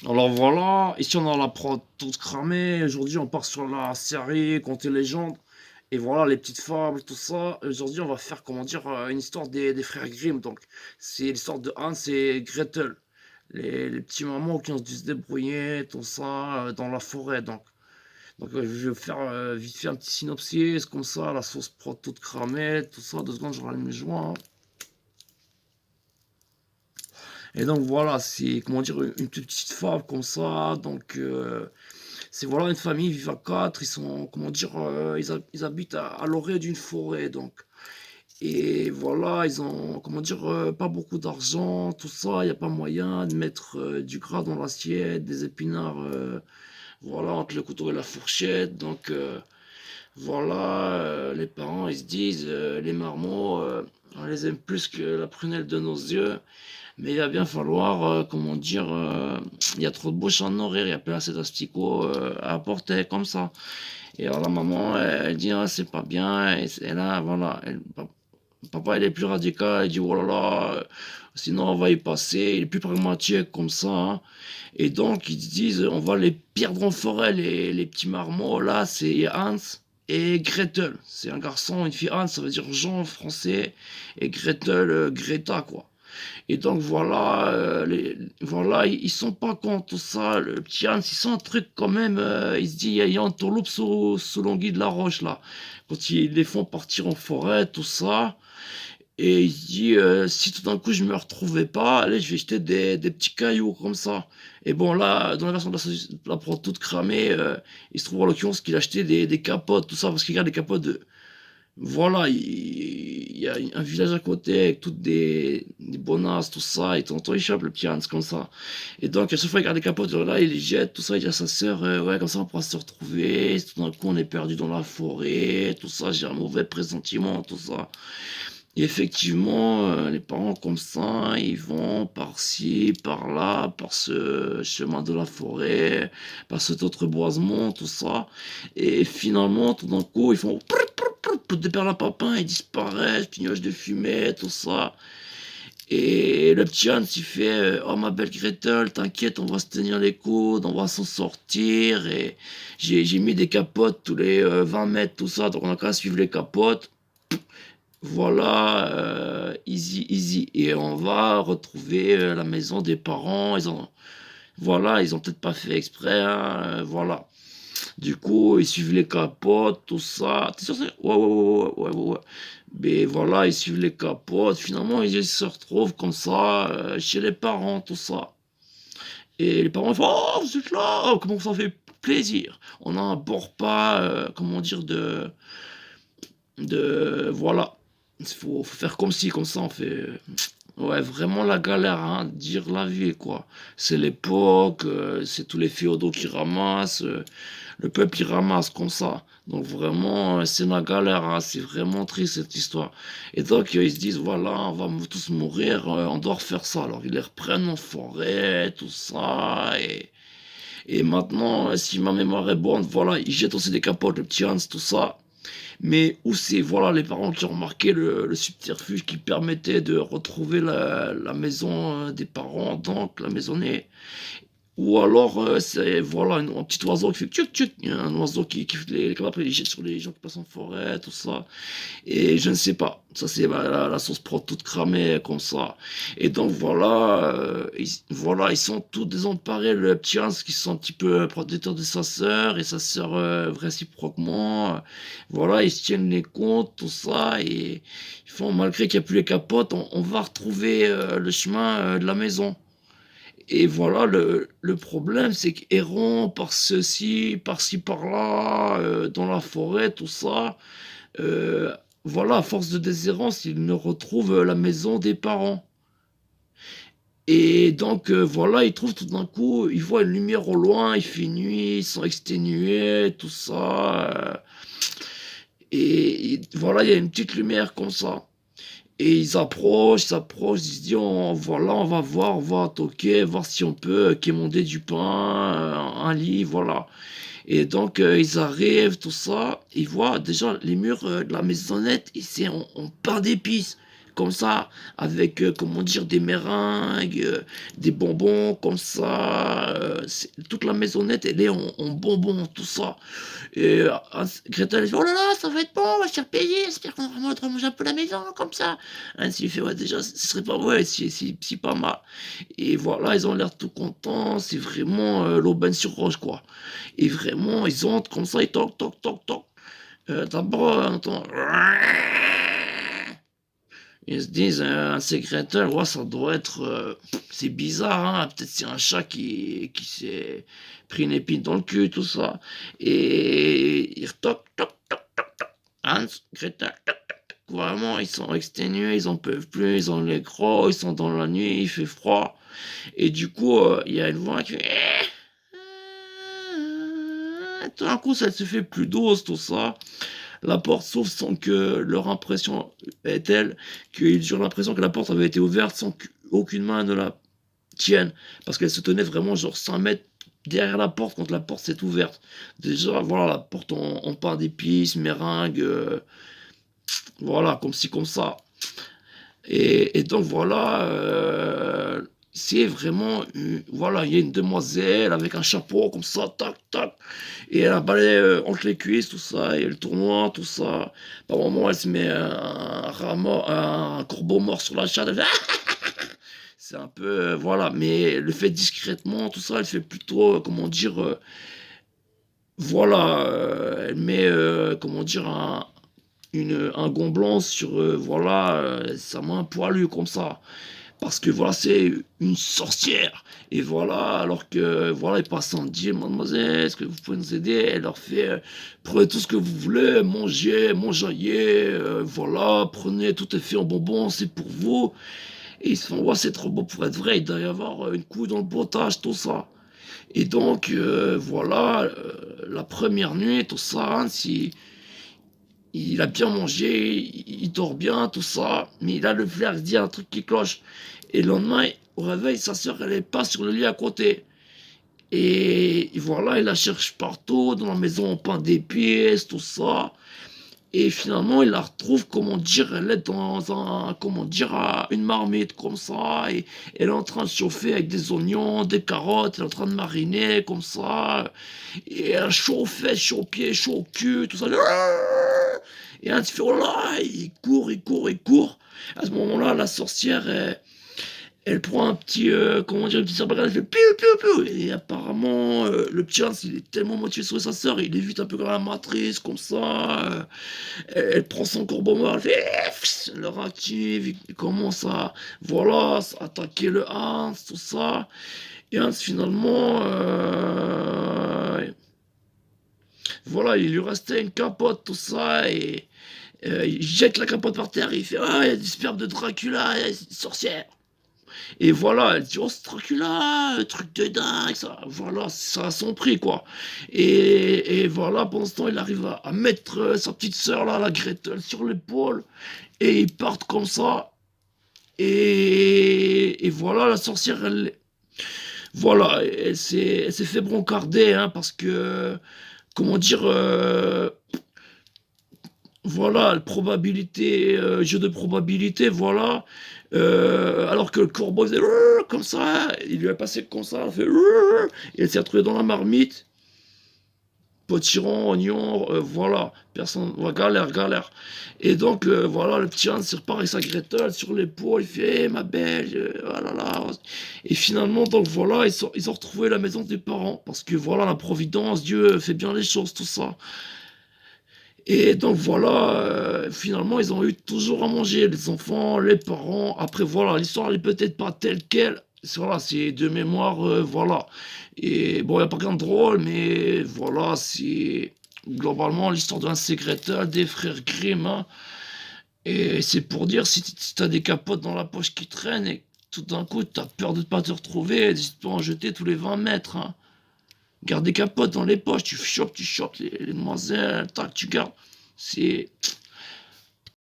Alors voilà, ici on a la prod toute cramée. Aujourd'hui, on part sur la série Contes et légendes. Et voilà, les petites fables, tout ça. Aujourd'hui, on va faire, comment dire, une histoire des frères Grimm. Donc, c'est l'histoire de Hans et Gretel. Les petits mamans qui ont dû se débrouiller, tout ça, dans la forêt. Donc, je vais faire vite fait un petit synopsis, comme ça, la sauce prod toute cramée, tout ça. 2 secondes, je rallume les joints. Et donc, voilà, c'est, comment dire, une toute petite fable comme ça. Donc, c'est voilà une famille, ils vivent à quatre, ils sont, comment dire, ils habitent à l'orée d'une forêt, donc. Et voilà, ils ont, comment dire, pas beaucoup d'argent, tout ça, il n'y a pas moyen de mettre du gras dans l'assiette, des épinards, voilà, entre le couteau et la fourchette, donc voilà, les parents, ils se disent, les marmots, on les aime plus que la prunelle de nos yeux, mais il va bien falloir, comment dire, il y a trop de bouches à nourrir, il n'y a pas assez d'asticots à apporter comme ça. Et alors la maman, elle dit, ah, c'est pas bien, et là, voilà, papa, il est plus radical, il dit, oh là là, sinon on va y passer, il est plus pragmatique comme ça, hein. Et donc, ils se disent, on va les perdre en forêt, les petits marmots, là, c'est Hans et Gretel. C'est un garçon, une fille. Hans, ça veut dire Jean en français, et Gretel, Greta, quoi. Et donc voilà, voilà, ils sont pas contre tout ça. Le petit Hans, il sent un truc quand même. Il se dit, il y a un tourloupe sous l'anguille de la roche là. Quand ils les font partir en forêt, tout ça. Et il se dit, si tout d'un coup je me retrouvais pas, allez, je vais jeter des petits cailloux comme ça. Et bon, là, dans la version de la prod toute cramée, il se trouve en l'occurrence qu'il a acheté des capotes, tout ça, parce qu'il regarde des capotes de, voilà, il y a un village à côté avec toutes des bonasses, tout ça, et tonton il chope le petit Hans comme ça. Et donc, à chaque fois, il garde les capotes, là, il les jette, tout ça, il dit à sa sœur, ouais, comme ça, on pourra se retrouver. Si tout d'un coup, on est perdu dans la forêt, tout ça, j'ai un mauvais pressentiment, tout ça. Et effectivement, les parents comme ça, ils vont par-ci, par-là, par ce chemin de la forêt, par cet autre boisement, tout ça. Et finalement, tout d'un coup, ils font des perlimpinpins, ils disparaissent, petit nuage de fumée, tout ça. Et le petit Hans, il fait oh ma belle Gretel, t'inquiète, on va se tenir les coudes, on va s'en sortir. Et j'ai mis des capotes tous les 20 mètres, tout ça, donc on a qu'à suivre les capotes. Voilà, easy, easy. Et on va retrouver la maison des parents. Voilà, ils ont peut-être pas fait exprès, hein, voilà. Du coup, ils suivent les capotes, tout ça. T'es sûr, ouais, ouais, ouais, ouais, ouais, ouais. Mais voilà, ils suivent les capotes. Finalement, ils se retrouvent comme ça, chez les parents, tout ça. Et les parents ils font, oh, vous êtes là, oh, comment ça fait plaisir. On a un bon repas, comment dire, voilà. Faut faire comme ci, comme ça, on fait. Ouais, vraiment la galère, hein, dire la vie, quoi. C'est l'époque, c'est tous les féodaux qui ramassent, le peuple il ramasse comme ça. Donc vraiment, c'est la galère, hein, c'est vraiment triste cette histoire. Et donc ils se disent, voilà, on va tous mourir, on doit refaire ça. Alors ils les reprennent en forêt, tout ça, et maintenant, si ma mémoire est bonne, voilà, ils jettent aussi des capotes, le petit Hans, tout ça. Mais où c'est, voilà, les parents qui ont remarqué le subterfuge qui permettait de retrouver la maison des parents, donc la maisonnée. Ou alors, c'est, voilà, un petit oiseau qui fait tchut tchut, il y a un oiseau qui fait les capables, il jette sur les gens qui passent en forêt, tout ça. Et je ne sais pas, ça c'est la sauce prod toute cramée comme ça. Et donc voilà, voilà, ils sont tous désemparés, le petit Hans qui sont un petit peu protecteurs de sa sœur et sa sœur réciproquement. Voilà, ils se tiennent les comptes, tout ça, et ils font, malgré qu'il n'y a plus les capotes, on va retrouver le chemin de la maison. Et voilà, le problème, c'est qu'errant par ceci, par-ci, par-là, dans la forêt, tout ça, euh, voilà, à force de déshérence, ils ne retrouvent la maison des parents. Et donc, voilà, ils trouvent tout d'un coup, ils voient une lumière au loin, il fait nuit, ils sont exténués, tout ça. Et voilà, il y a une petite lumière comme ça. Et ils s'approchent, ils se disent, voilà, on va voir, on va toquer, voir si on peut quémander du pain, un lit, voilà. Et donc, ils arrivent, tout ça, ils voient déjà les murs de la maisonnette, et c'est en pain d'épices. comme ça, avec, comment dire, des meringues, des bonbons, comme ça, toute la maisonnette, elle est en bonbons, tout ça. Et Greta, elle fait: «Oh là là, ça va être bon, on va se faire payer, j'espère qu'on va vraiment manger un peu à la maison, comme ça». Ainsi, il fait: «Ouais, déjà, ce serait pas ouais, si pas mal». Et voilà, ils ont l'air tout contents, c'est vraiment, l'aubaine sur roche, quoi. Et vraiment, ils entrent comme ça, ils toc, toc, toc, toc. D'abord, on entend ils se disent, un secrétaire, ouais, ça doit être, c'est bizarre, hein, peut-être c'est un chat qui s'est pris une épine dans le cul, tout ça. Et ils toc, toc, toc, toc, toc. Hans, Greta, toc, toc, toc. Vraiment, ils sont exténués, ils en peuvent plus, ils ont les crocs, ils sont dans la nuit, il fait froid. Et du coup, il y a une voix qui fait tout d'un coup, ça se fait plus douce, tout ça. La porte s'ouvre sans que leur impression est telle qu'ils ont l'impression que la porte avait été ouverte sans qu'aucune main ne la tienne. Parce qu'elle se tenait vraiment genre 5 mètres derrière la porte quand la porte s'est ouverte. Déjà, voilà, la porte en pain d'épices, meringues, voilà, comme ci, comme ça. Et donc voilà, c'est vraiment, voilà, il y a une demoiselle avec un chapeau comme ça, tac, tac, et elle a un balai entre les cuisses, tout ça, et le tournoi, tout ça. Par moment, elle se met un corbeau mort sur la chatte, elle fait c'est un peu, voilà, mais elle le fait discrètement, tout ça, elle fait plutôt, comment dire, voilà, elle met, comment dire, un gant blanc sur, voilà, sa main poilue comme ça. Parce que voilà, c'est une sorcière. Et voilà, alors que voilà, il passe en dit: «Mademoiselle, est-ce que vous pouvez nous aider?» Elle leur fait: «Prenez tout ce que vous voulez, mangez, mangeaillez, voilà, prenez, tout est fait en bonbons, c'est pour vous». Et ils se font: «Ouais, c'est trop beau pour être vrai, il doit y avoir, une couille dans le potage, tout ça». Et donc voilà, la première nuit, tout ça, hein, si il a bien mangé, il dort bien, tout ça, mais il a le flair, il se dit un truc qui cloche. Et le lendemain, au réveil, sa sœur, elle est pas sur le lit à côté. Et voilà, il la cherche partout, dans la maison, on peint des pièces, tout ça. Et finalement, il la retrouve, comment dire, elle est dans comment dire, une marmite comme ça. Et elle est en train de chauffer avec des oignons, des carottes, elle est en train de mariner comme ça. Et elle a chaud aux fesses, chaud aux pieds, chaud au cul, tout ça. Et un petit fait, oh là, il court, il court, il court. À ce moment-là, la sorcière, elle prend un petit, comment dire, un petit sabre, elle fait piou, piou, piou. Et apparemment, le petit Hans, il est tellement motivé sur sa sœur, il évite un peu comme la matrice, comme ça. Elle prend son corbeau mort, elle fait, elle le réactive, il commence à, voilà, attaquer le Hans, tout ça. Et Hans, finalement, voilà, il lui restait une capote, tout ça, et il jette la capote par terre, et il fait: «Ah, il y a du sperme de Dracula, c'est une sorcière». Et voilà, elle dit: «Oh, c'est Dracula, truc de dingue, ça». Voilà, ça a son prix, quoi. Et voilà, pendant ce temps, il arrive à mettre sa petite sœur, là, la Gretel, sur l'épaule, et ils partent comme ça. Et voilà, la sorcière, voilà, elle s'est fait brancarder, hein, parce que, comment dire, voilà, probabilité, jeu de probabilité, voilà. Alors que le corbeau faisait comme ça, il lui est passé comme ça, il fait et elle s'est retrouvée dans la marmite, potiron, oignon, voilà, personne, ouais, galère, galère. Et donc, voilà, le petit Hans, il repart avec sa Gretel sur l'épaule, il fait: «Eh ma belle, oh là là». Et finalement, donc voilà, ils ont retrouvé la maison des parents parce que voilà, la providence, Dieu fait bien les choses, tout ça. Et donc voilà, finalement, ils ont eu toujours à manger, les enfants, les parents. Après voilà, l'histoire elle est peut-être pas telle quelle, voilà, c'est de mémoire, voilà. Et bon, il y a pas rien de drôle, mais voilà, c'est globalement l'histoire d'un secrétaire des frères Grimm, hein. Et c'est pour dire, si tu des capotes dans la poche qui traînent et tout d'un coup, tu as peur de pas te retrouver, tu peux en jeter tous les 20 mètres, hein. Garde des capotes dans les poches, tu chopes les demoiselles, tac, tu gardes. C'est